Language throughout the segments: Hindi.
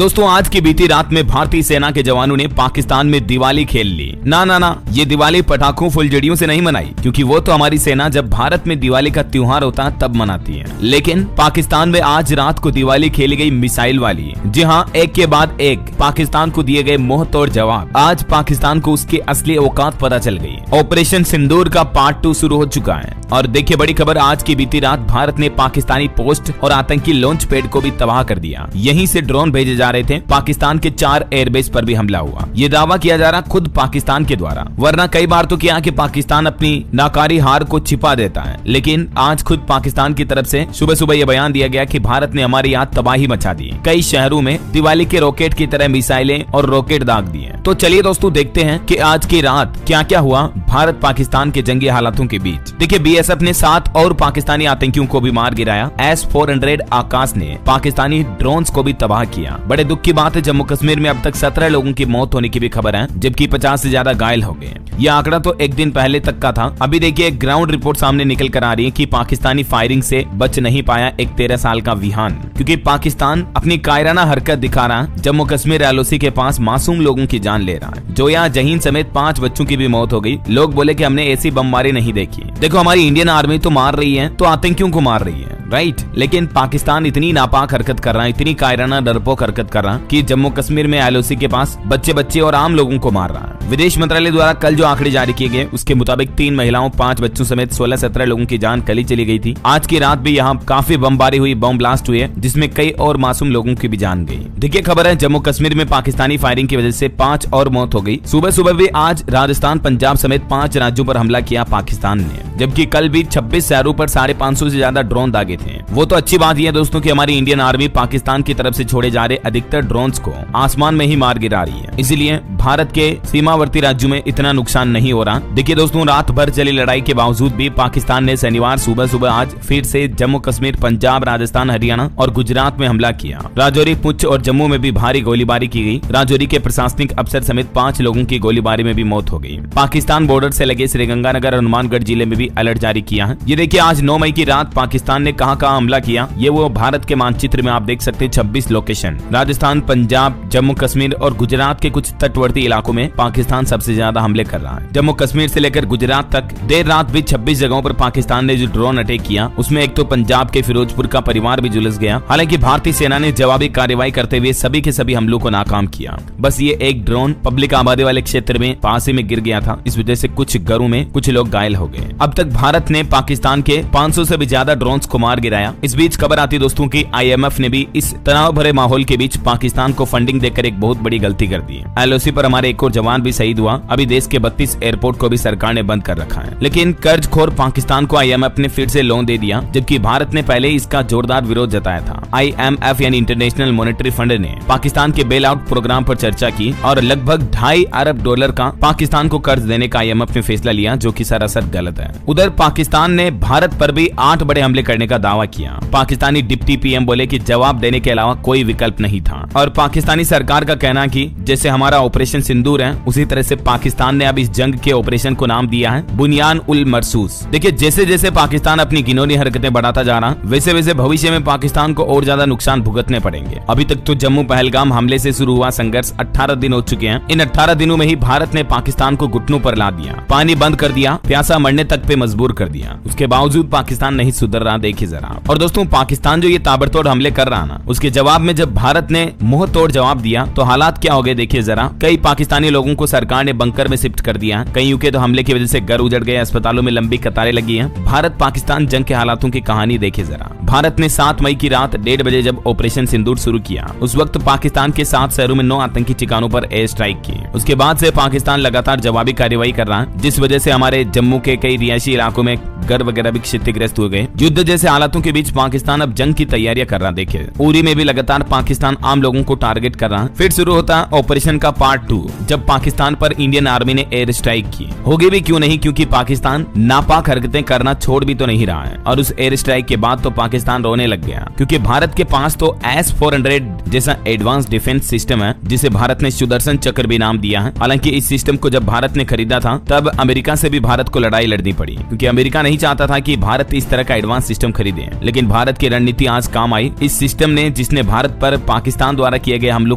दोस्तों आज की बीती रात में भारतीय सेना के जवानों ने पाकिस्तान में दिवाली खेल ली। ना, ये दिवाली पटाखों फुलझड़ियों से नहीं मनाई, क्योंकि वो तो हमारी सेना जब भारत में दिवाली का त्योहार होता है तब मनाती है। लेकिन पाकिस्तान में आज रात को दिवाली खेली गई मिसाइल वाली। जी हाँ, एक के बाद एक पाकिस्तान को दिए गए मुंह तोड़ जवाब। आज पाकिस्तान को उसकी असली औकात पता चल गई। ऑपरेशन सिंदूर का पार्ट 2 शुरू हो चुका है। और देखिए बड़ी खबर, आज की बीती रात भारत ने पाकिस्तानी पोस्ट और आतंकी लॉन्च पैड को भी तबाह कर दिया। यहीं से ड्रोन भेजे जा रहे थे। पाकिस्तान के 4 एयरबेस पर भी हमला हुआ। ये दावा किया जा रहा खुद पाकिस्तान के द्वारा, वरना कई बार तो क्या कि पाकिस्तान अपनी नाकारी हार को छिपा देता है। लेकिन आज खुद पाकिस्तान की तरफ से सुबह सुबह यह बयान दिया गया कि भारत ने हमारी यहाँ तबाही मचा दी। कई शहरों में दिवाली के रॉकेट की तरह मिसाइलें और रॉकेट दाग दिए। तो चलिए दोस्तों देखते हैं कि आज की रात क्या क्या हुआ भारत पाकिस्तान के जंगी हालातों के बीच। देखिए बीएसएफ ने 7 और पाकिस्तानी आतंकियों को भी मार गिराया। S-400 आकाश ने पाकिस्तानी ड्रोन्स को भी तबाह किया। बड़े दुख की बात है, जम्मू कश्मीर में अब तक 17 लोगों की मौत होने की भी खबर है, जबकि 50 से ज्यादा घायल हो गए। यह आंकड़ा तो एक दिन पहले तक का था। अभी देखिए ग्राउंड रिपोर्ट सामने निकल कर आ रही है कि पाकिस्तानी फायरिंग से बच नहीं पाया एक 13 साल का विहान, क्योंकि पाकिस्तान अपनी कायराना हरकत दिखा रहा है। जम्मू कश्मीर LOC के पास मासूम लोगों की जान ले रहा है। जोया जहीन समेत 5 बच्चों की भी मौत हो गई। लोग बोले कि हमने ऐसी बमबारी नहीं देखी। देखो हमारी इंडियन आर्मी तो मार रही है तो आतंकियों को मार रही है, राइट। लेकिन पाकिस्तान इतनी नापाक हरकत कर रहा है, इतनी कायराना डरपोक हरकत कर रहा है कि जम्मू कश्मीर में LOC के पास बच्चे और आम लोगों को मार रहा है। विदेश मंत्रालय द्वारा कल जो आंकड़े जारी किए गए उसके मुताबिक 3 महिलाओं 5 बच्चों समेत 16-17 लोगों की जान कली चली गई थी। आज की रात भी यहाँ काफी बमबारी हुई, बम ब्लास्ट हुए, जिसमें कई और मासूम लोगों की भी जान गई। देखिए खबर है, जम्मू कश्मीर में पाकिस्तानी फायरिंग की वजह से 5 और मौत हो गई। सुबह सुबह भी आज राजस्थान, पंजाब समेत 5 राज्यों पर हमला किया पाकिस्तान ने, जबकि कल भी 26 शहरों पर 550 से ज्यादा ड्रोन दागे थे। वो तो अच्छी बात यह दोस्तों कि हमारी इंडियन आर्मी पाकिस्तान की तरफ से छोड़े जा रहे अधिकतर ड्रोन्स को आसमान में ही मार गिरा रही है, इसलिए भारत के सीमावर्ती राज्यों में इतना नुकसान नहीं हो रहा। देखिए दोस्तों, रात भर चली लड़ाई के बावजूद भी पाकिस्तान ने शनिवार सुबह सुबह आज फिर से जम्मू कश्मीर, पंजाब, राजस्थान, हरियाणा और गुजरात में हमला किया। राजौरी, पुंछ और जम्मू में भी भारी गोलीबारी की गई। राजौरी के प्रशासनिक अफसर समेत 5 लोगों की गोलीबारी में भी मौत हो गई। पाकिस्तान बॉर्डर से लगे श्रीगंगानगर और हनुमानगढ़ जिले में भी अलर्ट जारी किया है। ये देखिए आज 9 मई की रात पाकिस्तान ने कहां हमला किया, ये वो भारत के मानचित्र में आप देख सकते हैं 26 लोकेशन। राजस्थान, पंजाब, जम्मू कश्मीर और गुजरात के कुछ तटवर्ती इलाकों में पाकिस्तान सबसे ज्यादा हमले कर रहा है। जम्मू कश्मीर से लेकर गुजरात तक देर रात भी 26 जगहों पर पाकिस्तान ने जो ड्रोन अटैक किया, उसमें एक तो पंजाब के फिरोजपुर का परिवार भी झुलस गया। हालांकि भारतीय सेना ने जवाबी कार्रवाई करते हुए सभी के सभी हमलों को नाकाम किया। बस ये एक ड्रोन पब्लिक आबादी वाले क्षेत्र में पासे में गिर गया था, इस वजह से कुछ घरों में कुछ लोग घायल हो गए। अब तक भारत ने पाकिस्तान के 500 से भी ज्यादा ड्रोन्स को मार गिराया। इस बीच खबर आती दोस्तों की IMF ने भी इस तनाव भरे माहौल के बीच पाकिस्तान को फंडिंग देकर एक बहुत बड़ी गलती कर दी। LOC पर हमारे एक और जवान भी शहीद हुआ। अभी देश के 32 एयरपोर्ट को भी सरकार ने बंद कर रखा है। लेकिन कर्जखोर पाकिस्तान को IMF ने फिर से लोन दे दिया, जबकि भारत ने पहले इसका जोरदार विरोध जताया था। IMF यानी इंटरनेशनल मॉनेटरी फंड ने पाकिस्तान के बेल आउट प्रोग्राम पर चर्चा की और लगभग $2.5 अरब का पाकिस्तान को कर्ज देने का IMF ने फैसला लिया, जो कि सरासर गलत है। उधर पाकिस्तान ने भारत पर भी 8 बड़े हमले करने का दावा किया। पाकिस्तानी डिप्टी PM बोले कि जवाब देने के अलावा कोई विकल्प नहीं था। और पाकिस्तानी सरकार का कहना कि जैसे हमारा ऑपरेशन सिंदूर है, उसी तरह से पाकिस्तान ने अब इस जंग के ऑपरेशन को नाम दिया है बुनियान उल मरसूस। देखिए जैसे जैसे पाकिस्तान अपनी घिनौनी हरकतें बढ़ाता जा रहा, वैसे वैसे भविष्य में पाकिस्तान को और ज्यादा नुकसान भुगतने पड़ेंगे। अभी तक तो जम्मू पहलगाम हमले से शुरू हुआ संघर्ष 18 दिन हो चुके हैं। इन 18 दिनों में ही भारत ने पाकिस्तान को घुटनों पर ला दिया, पानी बंद कर दिया, प्यासा मरने तक पे मजबूर कर दिया। उसके बावजूद पाकिस्तान नहीं सुधर रहा, देखिए जरा। और दोस्तों पाकिस्तान जो ये ताबड़तोड़ हमले कर रहा ना, उसके जवाब में जब भारत ने मुंह तोड़ जवाब दिया तो हालात क्या हो गए देखिए जरा। कई पाकिस्तानी लोगों को सरकार ने बंकर में शिफ्ट कर दिया। कईयों के तो हमले की वजह से घर उजड़ गए, अस्पतालों में लंबी कतारें लगी हैं। भारत पाकिस्तान जंग के हालातों की कहानी देखिए जरा। भारत ने 7 मई की रात 1:30 बजे जब ऑपरेशन सिंदूर शुरू किया, उस वक्त पाकिस्तान के 7 शहरों में 9 आतंकी ठिकानों पर एयर स्ट्राइक की। उसके बाद से पाकिस्तान लगातार जवाबी कार्रवाई कर रहा है, जिस वजह से हमारे जम्मू के कई रिहायशी इलाकों में घर वगैरह भी क्षतिग्रस्त हो गए। युद्ध जैसे हालातों के बीच पाकिस्तान अब जंग की तैयारियां कर रहा। देखिए उरी में भी लगातार पाकिस्तान आम लोगों को टारगेट कर रहा। फिर शुरू होता ऑपरेशन का पार्ट 2, जब पाकिस्तान पर इंडियन आर्मी ने एयर स्ट्राइक की। होगी भी क्यों नहीं, क्योंकि पाकिस्तान नापाक हरकतें करना छोड़ भी तो नहीं रहा है। और उस एयर स्ट्राइक के बाद तो पाकिस्तान रोने लग गया, क्योंकि भारत के पास तो S-400 जैसा एडवांस डिफेंस सिस्टम है, जिसे भारत ने सुदर्शन चक्र भी नाम दिया है। हालांकि इस सिस्टम को जब भारत ने खरीदा था, तब अमेरिका से भी भारत को लड़ाई लड़नी पड़ी, क्योंकि अमेरिका नहीं चाहता था कि भारत इस तरह का एडवांस सिस्टम खरीदे, लेकिन भारत की रणनीति आज काम आई। इस सिस्टम ने, जिसने भारत पर पाकिस्तान द्वारा किए गए हमलों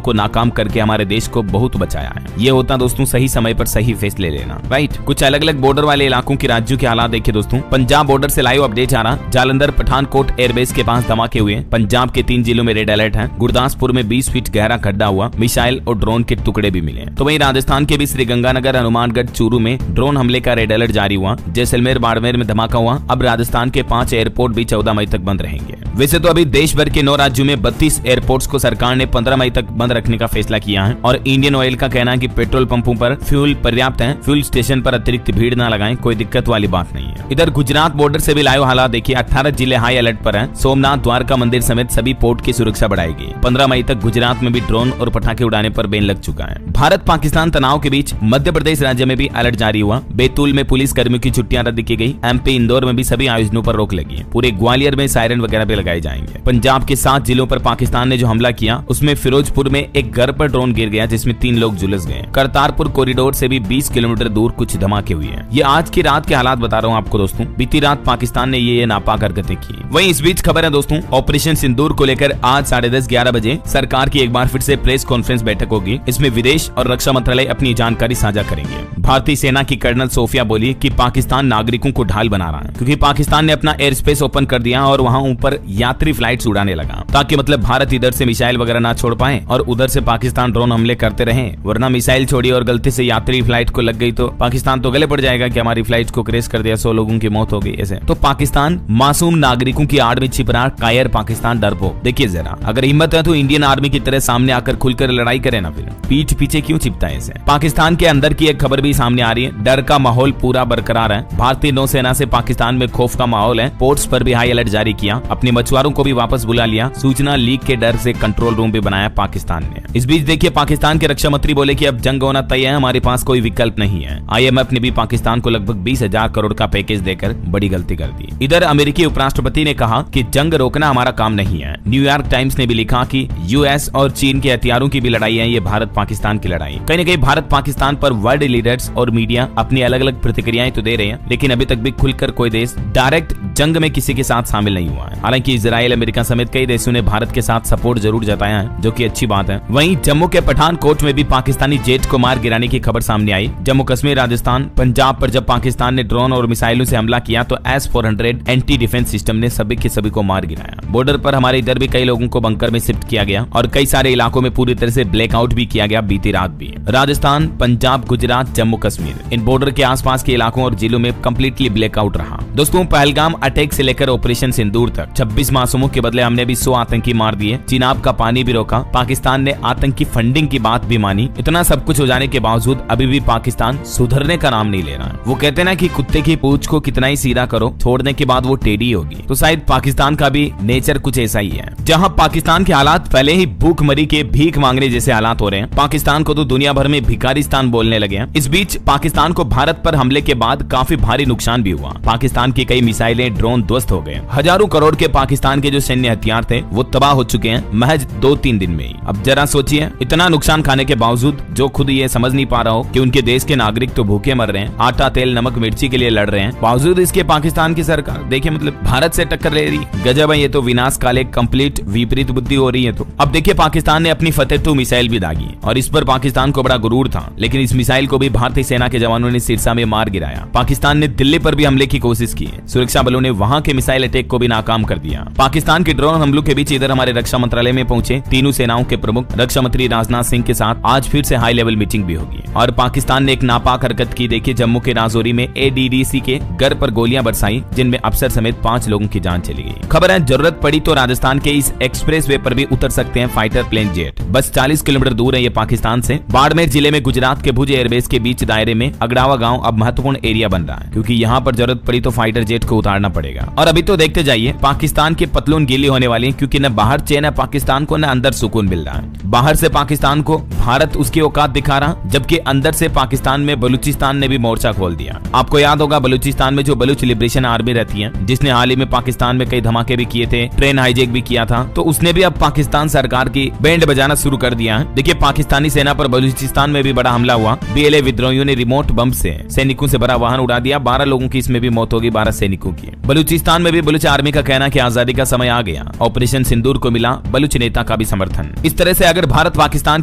को नाकाम करके हमारे देश को बहुत बचाया है। ये होता दोस्तों सही समय पर सही फैसले लेना, राइट। कुछ अलग अलग बॉर्डर वाले इलाकों के राज्यों के हालात देखिए दोस्तों। पंजाब बॉर्डर से लाइव अपडेट आ रहा। जालंधर पठानकोट एयरबेस के पास धमाके हुए। पंजाब के 3 जिलों में रेड अलर्ट है। गुरदासपुर में 20 फीट गहरा खड्डा हुआ। मिसाइल और ड्रोन के टुकड़े भी मिले। तो वहीं राजस्थान के भी श्रीगंगानगर, हनुमानगढ़, चूरू में ड्रोन हमले का रेड अलर्ट जारी हुआ। जैसलमेर, बाड़मेर में धमाका हुआ। अब राजस्थान के 5 एयरपोर्ट भी 14 मई तक बंद रहेंगे। वैसे तो अभी देश भर के 9 राज्यों में 32 एयरपोर्ट्स को सरकार ने 15 मई तक बंद रखने का फैसला किया है। और इंडियन ऑयल का कहना है कि पेट्रोल पंपों पर फ्यूल पर्याप्त है, फ्यूल स्टेशन पर अतिरिक्त भीड़ न लगाएं, कोई दिक्कत वाली बात नहीं है। इधर गुजरात बॉर्डर से भी लाइव हालात देखिए। 18 जिले हाई अलर्ट पर हैं। सोमनाथ, द्वारका मंदिर समेत सभी पोर्ट की सुरक्षा बढ़ाएगी। 15 मई तक गुजरात में भी ड्रोन और पटाखे उड़ाने पर बैन लग चुका है। भारत पाकिस्तान तनाव के बीच मध्य प्रदेश राज्य में भी अलर्ट जारी हुआ। बैतूल में पुलिस कर्मियों की छुट्टियां रद्द की गई। एमपी इंदौर में भी सभी आयोजनों पर रोक लगी है। पूरे ग्वालियर में सायरन वगैरह भी लगाए जाएंगे। पंजाब के 7 जिलों पर पाकिस्तान ने जो हमला किया, उसमें फिरोजपुर में एक घर पर ड्रोन गिर गया जिसमें 3 लोग झुलस गए। करतारपुर कॉरिडोर से भी 20 किलोमीटर दूर कुछ धमाके हुए हैं। ये आज की रात के हालात बता रहा हूँ आपको दोस्तों। बीती रात पाकिस्तान ने ये नापाक हरकतें की। वहीं इस बीच खबर है दोस्तों, ऑपरेशन सिंदूर को लेकर आज 10:30-11 बजे सरकार की एक बार फिर से प्रेस कॉन्फ्रेंस बैठक होगी। इसमें विदेश और रक्षा मंत्रालय अपनी जानकारी साझा करेंगे। भारतीय सेना की कर्नल सोफिया बोली कि पाकिस्तान नागरिकों को ढाल बना रहा है, क्योंकि पाकिस्तान ने अपना एयर स्पेस ओपन कर दिया और वहां ऊपर यात्री फ्लाइट्स उड़ाने लगा, ताकि मतलब भारत इधर से मिसाइल वगैरह ना छोड़ पाए और उधर से पाकिस्तान ड्रोन हमले करते रहे। वरना मिसाइल छोड़ी और गलती से यात्री फ्लाइट को लग गई तो पाकिस्तान तो गले पड़ जाएगा कि हमारी फ्लाइट को क्रैश कर दिया, 100 लोगों की मौत हो गई। ऐसे तो पाकिस्तान मासूम नागरिकों की आड़ में छिप रहा कायर पाकिस्तान डरपोक। देखिए जरा, अगर हिम्मत है तो इंडियन आर्मी की तरह सामने आकर खुलकर लड़ाई करे ना, फिर पीठ पीछे क्यों छिपता है। ऐसे पाकिस्तान के अंदर की एक खबर भी सामने आ रही है। डर का माहौल पूरा बरकरार है। भारतीय नौसेना से पाकिस्तान में खौफ का माहौल है। पोर्ट्स पर भी हाई अलर्ट जारी किया। अपने मछुआरों को भी वापस बुला लिया। सूचना लीक के डर से कंट्रोल रूम भी बनाया पाकिस्तान ने। इस बीच देखिए, पाकिस्तान के रक्षा मंत्री बोले कि अब जंग होना तय है, हमारे पास कोई विकल्प नहीं है। IMF ने भी पाकिस्तान को लगभग 20,000 करोड़ का पैकेज देकर बड़ी गलती कर दी। इधर अमेरिकी उपराष्ट्रपति ने कहा कि जंग रोकना हमारा काम नहीं है। न्यूयॉर्क टाइम्स ने भी लिखा कि US और चीन के हथियारों की भी लड़ाई है, ये भारत पाकिस्तान की लड़ाई। कहीं न कहीं भारत पाकिस्तान पर वर्ल्ड लीडर्स और मीडिया अपनी अलग अलग प्रतिक्रियाएं तो दे रहे हैं, लेकिन अभी तक भी खुलकर कोई देश डायरेक्ट जंग में किसी के साथ शामिल नहीं हुआ है। हालांकि इजराइल, अमेरिका समेत कई देशों ने भारत के साथ सपोर्ट जरूर जताया है, जो कि अच्छी बात है। वहीं जम्मू के पठानकोट में भी पाकिस्तानी जेट को मार गिराने की खबर सामने आई। जम्मू कश्मीर, राजस्थान, पंजाब पर जब पाकिस्तान ने ड्रोन और मिसाइलों से हमला किया तो S-400 एंटी डिफेंस सिस्टम ने सभी के सभी को मार गिराया। बॉर्डर पर हमारे इधर भी कई लोगों को बंकर में शिफ्ट किया गया और कई सारे इलाकों में पूरी तरह से ब्लैकआउट भी किया गया बीती रात भी। राजस्थान, पंजाब, गुजरात, जम्मू कश्मीर, इन बॉर्डर के आसपास के इलाकों और जिलों में कंप्लीटली ब्लैकआउट रहा। दोस्तों, पहलगाम अटैक से लेकर ऑपरेशन सिंदूर तक 26 मासूमों के बदले हमने भी 100 आतंकी मार दिए। चिनाब का पानी भी रोका। पाकिस्तान ने आतंकी फंडिंग की बात भी मानी। इतना सब कुछ हो जाने के बावजूद अभी भी पाकिस्तान सुधरने का नाम नहीं ले रहा है। वो कहते हैं ना कि कुत्ते की पूंछ को कितना ही सीधा करो, छोड़ने के बाद वो टेढ़ी होगी। तो शायद पाकिस्तान का भी नेचर कुछ ऐसा ही है। जहां पाकिस्तान के हालात पहले ही भूखमरी के भीख मांगने जैसे हालात हो रहे हैं, पाकिस्तान को तो दुनिया भर में भिखारिस्तान बोलने लगे हैं। इस बीच पाकिस्तान को भारत पर हमले के बाद काफी भारी नुकसान भी हुआ। पाकिस्तान की कई मिसाइलें, ड्रोन ध्वस्त हो गए। हजारों करोड़ के पाकिस्तान के जो सैन्य हथियार थे वो तबाह हो चुके हैं महज 2-3 दिन में ही। अब जरा सोचिए, इतना नुकसान खाने के बावजूद जो खुद ये समझ नहीं पा रहा हो कि उनके देश के नागरिक तो भूखे मर रहे हैं, आटा, तेल, नमक, मिर्ची के लिए लड़ रहे हैं, बावजूद इसके पाकिस्तान की सरकार देखिए मतलब भारत से टक्कर ले रही। गजब है, ये तो विनाश काले कंप्लीट विपरीत बुद्धि हो रही है। तो अब देखिए, पाकिस्तान ने अपनी फतेह 2 मिसाइल भी दागी और इस पर पाकिस्तान को बड़ा गुरूर था, लेकिन इस मिसाइल को भी भारतीय सेना के जवानों ने सिरसा में मार गिराया। पाकिस्तान ने दिल्ली पर भी हमले की कोशिश की। सुरक्षा बलों ने वहां के मिसाइल अटैक को भी नाकाम कर दिया। पाकिस्तान के ड्रोन हमलों के बीच इधर हमारे रक्षा मंत्रालय में पहुंचे तीनों सेनाओं के प्रमुख रक्षा मंत्री राजनाथ सिंह के साथ आज फिर से हाई लेवल मीटिंग भी होगी। और पाकिस्तान ने एक नापाक हरकत की। देखिए, जम्मू के राजौरी में ADDC के घर पर गोलियां बरसाई, जिनमें अफसर समेत 5 लोगों की जान चली गई। खबर है, जरूरत पड़ी तो राजस्थान के इस एक्सप्रेस वे पर भी उतर सकते हैं फाइटर प्लेन जेट। बस 40 किलोमीटर दूर है ये पाकिस्तान से। बाड़मेर जिले में गुजरात के भुज एयरबेस के बीच दायरे में अगड़ावा गांव अब महत्वपूर्ण एरिया बन रहा है, क्योंकि यहाँ पर जरूरत पड़ी तो फाइटर जेट को उतारना पड़ेगा। और अभी तो देखते जाइए, पाकिस्तान की पतलून गीली होने वाली है, क्योंकि न बाहर चैन है पाकिस्तान को, न अंदर सुकून मिल रहा है। बाहर से पाकिस्तान को भारत उसकी औकात दिखा रहा, जबकि अंदर से पाकिस्तान में बलूचिस्तान ने भी मोर्चा खोल दिया। आपको याद होगा, बलूचिस्तान में जो बलूच लिबरेशन आर्मी रहती है, जिसने हाल ही में पाकिस्तान में कई धमाके भी किए थे, ट्रेन हाईजैक भी किया था, तो उसने भी अब पाकिस्तान सरकार की बैंड बजाना शुरू कर दिया है। देखिए, पाकिस्तानी सेना पर बलूचिस्तान में भी बड़ा हमला हुआ। BLA विद्रोहियों ने रिमोट बम से सैनिकों से भरा वाहन उड़ा दिया। 12 लोगों की इसमें भी भी मौत होगी 12 सैनिकों की। बलूचिस्तान में भी बलूच आर्मी का कहना कि आजादी का समय आ गया। ऑपरेशन सिंदूर को मिला बलूच नेता का भी समर्थन। इस तरह से अगर भारत पाकिस्तान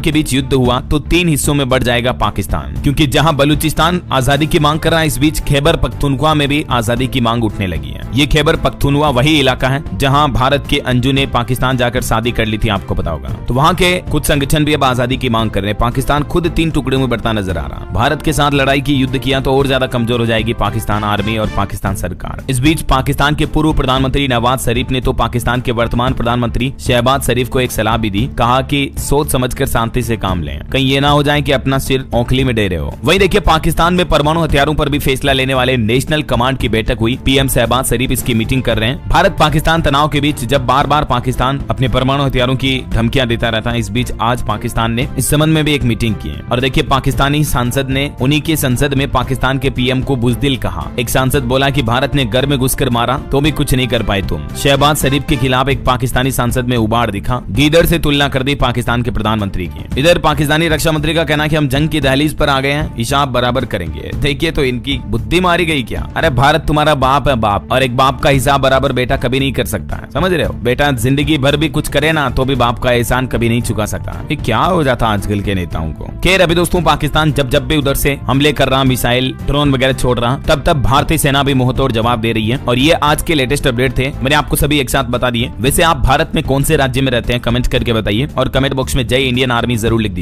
के बीच युद्ध हुआ तो 3 हिस्सों में बढ़ जाएगा पाकिस्तान, क्योंकि जहां बलूचिस्तान आजादी की मांग कर रहा है, इस बीच खैबर पख्तूनख्वा में भी आजादी की मांग उठने लगी है। ये खैबर पख्तूनख्वा वही इलाका है जहां भारत के अंजू ने पाकिस्तान जाकर शादी कर ली थी, आपको पता होगा। तो वहां के कुछ संगठन भी अब आजादी की मांग कर रहे हैं। पाकिस्तान खुद 3 टुकड़ों में बढ़ता नजर आ रहा। भारत के साथ लड़ाई की युद्ध किया तो और ज्यादा कमजोर हो जाएगी पाकिस्तान आर्मी और पाकिस्तान सरकार। इस बीच पाकिस्तान के पूर्व प्रधानमंत्री नवाज शरीफ ने तो पाकिस्तान के वर्तमान प्रधानमंत्री शहबाज शरीफ को एक सलाह भी दी। कहा कि सोच समझकर शांति से काम लें, कहीं ये ना हो जाए कि अपना सिर औंखली में डेरे हो। वहीं देखिए, पाकिस्तान में परमाणु हथियारों पर भी फैसला लेने वाले नेशनल कमांड की बैठक हुई। पीएम शहबाज शरीफ इसकी मीटिंग कर रहे हैं। भारत पाकिस्तान तनाव के बीच जब बार बार पाकिस्तान अपने परमाणु हथियारों की धमकियां देता रहता है, इस बीच आज पाकिस्तान ने इस संबंध में भी एक मीटिंग की है। और देखिए, पाकिस्तानी सांसद ने उन्हीं के संसद में पाकिस्तान के पीएम को बुजदिल कहा। एक सांसद बोला कि भारत ने घर में घुसकर मारा तो भी कुछ नहीं कर पाए तुम। शहबाज शरीफ के खिलाफ एक पाकिस्तानी सांसद में उबाड़ दिखा। गीदड़ से तुलना कर दी पाकिस्तान के प्रधानमंत्री की। इधर पाकिस्तानी रक्षा मंत्री का कहना कि हम जंग की दहलीज पर आ गए हैं, हिसाब बराबर करेंगे। देखिए, तो इनकी बुद्धि मारी गई क्या? अरे भारत तुम्हारा बाप है बाप, और एक बाप का हिसाब बराबर बेटा कभी नहीं कर सकता है, समझ रहे हो? बेटा जिंदगी भर भी कुछ करे ना तो भी बाप का एहसान कभी नहीं चुका सकता। ये क्या हो जाता आजकल के नेताओं को। खैर, अभी दोस्तों पाकिस्तान जब भी उधर से हमले कर रहा, मिसाइल ड्रोन वगैरह छोड़ रहा, तब भारतीय सेना भी मुंहतोड़ जवाब दे रही है। और ये आज के लेटेस्ट अपडेट थे, मैंने आपको सभी एक साथ बता दिए। वैसे आप भारत में कौन से राज्य में रहते हैं कमेंट करके बताइए, और कमेंट बॉक्स में जय इंडियन आर्मी जरूर लिख दीजिए।